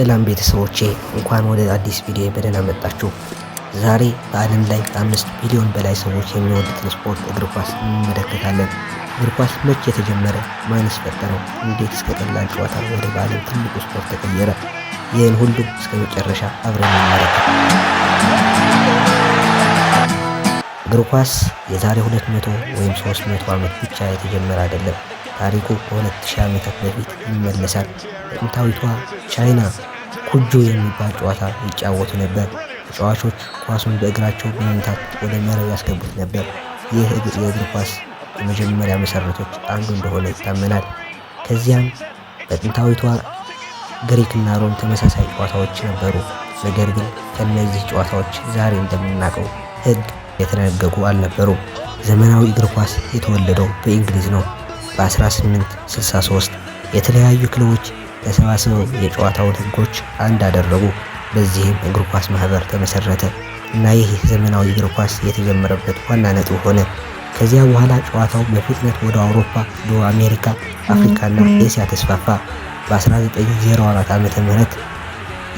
ሰላም ቤተሰቦቼ እንኳን ወደ አዲስ ቪዲዮ በደህና መጣችሁ። ዛሬ በዓለም ላይ ከ5 ቢሊዮን በላይ ሰዎች የሚወዱትን ስፖርት እግር ኳስ እንመለከታለን። እግር ኳስ መቼ የተጀመረ? ማንስ ፈጠረው? እንዴት እስከ ቀላል ጨዋታ ወደ በዓለም ትልቁ ስፖርት ተቀየረ? ይህን ሁሉ እስከ መጨረሻ አብረን እንመለከት። እግር ኳስ የዛሬ 200 ወይም 300 ዓመት ብቻ የተጀመረ አይደለም። ታሪኩ ከ2000 ዓመታት በፊት ይመለሳል። በጥንታዊቷ ቻይና ኩጆ የሚባል ጨዋታ ይጫወቱ ነበር። ተጫዋቾች ኳሱን በእግራቸው በመምታት ወደ መረብ ያስገቡት ነበር። ይህ የእግር ኳስ የመጀመሪያ መሰረቶች አንዱ እንደሆነ ይታመናል። ከዚያም በጥንታዊቷ ግሪክና ሮም ተመሳሳይ ጨዋታዎች ነበሩ። ነገር ግን ከነዚህ ጨዋታዎች ዛሬ እንደምናውቀው ሕግ የተደነገጉ አልነበሩም። ዘመናዊ እግር ኳስ የተወለደው በእንግሊዝ ነው። በ1863 የተለያዩ ክለቦች ተሰባስበው የጨዋታውን ሕጎች አንድ አደረጉ። በዚህም እግር ኳስ ማህበር ተመሰረተ እና ይህ ዘመናዊ እግር ኳስ የተጀመረበት ዋና ነጥብ ሆነ። ከዚያ በኋላ ጨዋታው በፍጥነት ወደ አውሮፓ፣ ደቡብ አሜሪካ፣ አፍሪካና ኤስያ ተስፋፋ። በ1904 ዓ.ም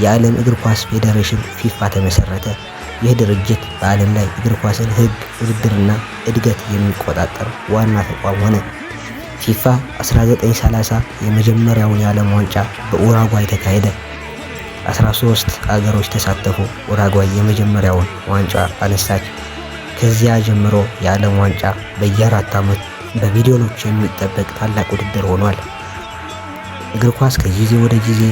የዓለም እግር ኳስ ፌዴሬሽን ፊፋ ተመሰረተ። ይህ ድርጅት በዓለም ላይ እግር ኳስን ሕግ፣ ውድድርና እድገት የሚቆጣጠር ዋና ተቋም ሆነ። ፊፋ 1930 የመጀመሪያውን የዓለም ዋንጫ በኡራጓይ ተካሄደ። 13 አገሮች ተሳተፉ። ኡራጓይ የመጀመሪያውን ዋንጫ አነሳች። ከዚያ ጀምሮ የዓለም ዋንጫ በየ4 ዓመቱ በሚሊዮኖች የሚጠበቅ ታላቅ ውድድር ሆኗል። እግር ኳስ ከጊዜ ወደ ጊዜ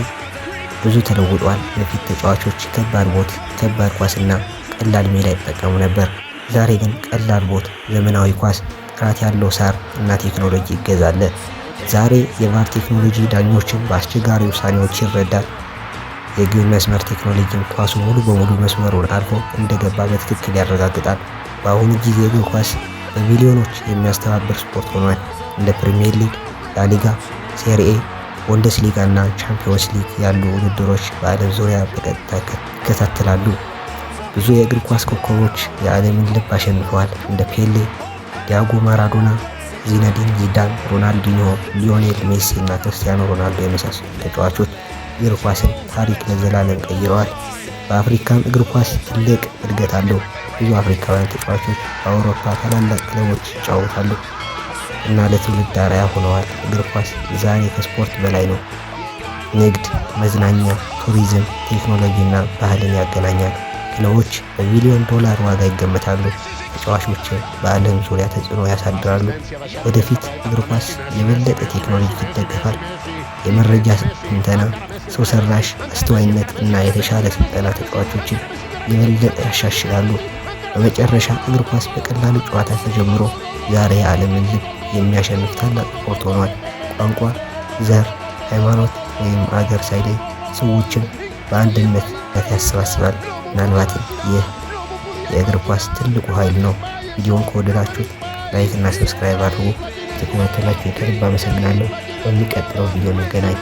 ብዙ ተለውጧል። በፊት ተጫዋቾች ከባድ ቦት፣ ከባድ ኳስና ቀላል ሜዳ ይጠቀሙ ነበር። ዛሬ ግን ቀላል ቦት፣ ዘመናዊ ኳስ፣ ጥራት ያለው ሳር እና ቴክኖሎጂ ይገዛል። ዛሬ የቫር ቴክኖሎጂ ዳኞችን በአስቸጋሪ ውሳኔዎች ይረዳል። የግብ መስመር ቴክኖሎጂን ኳሱ ሙሉ በሙሉ መስመሩን አልፎ እንደገባ በትክክል ያረጋግጣል። በአሁኑ ጊዜ እግር ኳስ በሚሊዮኖች የሚያስተባብር ስፖርት ሆኗል። እንደ ፕሪሚየር ሊግ፣ ላሊጋ፣ ሴሪኤ፣ ቡንደስሊጋ እና ቻምፒዮንስ ሊግ ያሉ ውድድሮች በዓለም ዙሪያ በቀጥታ ይከታተላሉ። ብዙ የእግር ኳስ ኮከቦች የዓለምን ልብ አሸንፈዋል። እንደ ፔሌ፣ ዲያጎ ማራዶና፣ ዚነዲን ዚዳን፣ ሮናልዲኒሆ፣ ሊዮኔል ሜሲ እና ክርስቲያኖ ሮናልዶ የመሳሰሉ ተጫዋቾች እግር ኳስን ታሪክ ለዘላለም ቀይረዋል። በአፍሪካም እግር ኳስ ትልቅ እድገት አለው። ብዙ አፍሪካውያን ተጫዋቾች በአውሮፓ ታላላቅ ክለቦች ይጫወታሉ እና ለትውልድ አርአያ ሆነዋል። እግር ኳስ ዛሬ ከስፖርት በላይ ነው። ንግድ፣ መዝናኛ፣ ቱሪዝም፣ ቴክኖሎጂ እና ባህልን ያገናኛል። ክለቦች በቢሊዮን ዶላር ዋጋ ይገመታሉ። ተጫዋቾች በዓለም ዙሪያ ተጽዕኖ ያሳድራሉ። ወደፊት እግር ኳስ የበለጠ ቴክኖሎጂ ይደገፋል። የመረጃ ትንተና፣ ሰው ሰራሽ አስተዋይነት እና የተሻለ ስልጠና ተጫዋቾችን የበለጠ ያሻሽላሉ። በመጨረሻ እግር ኳስ በቀላሉ ጨዋታ ተጀምሮ ዛሬ የዓለምን ልብ የሚያሸንፍ ታላቅ ስፖርት ሆኗል። ቋንቋ፣ ዘር፣ ሃይማኖት ወይም አገር ሳይለይ ሰዎችን በአንድነት ያሰባስባል። ምናልባትም ይህ የእግር ኳስ ትልቁ ኃይል ነው። ቪዲዮውን ከወደዳችሁት ላይክ እና ሰብስክራይብ አድርጉ። ስለተከታተላችሁ ከልብ አመሰግናለሁ። በሚቀጥለው ቪዲዮ እንገናኝ።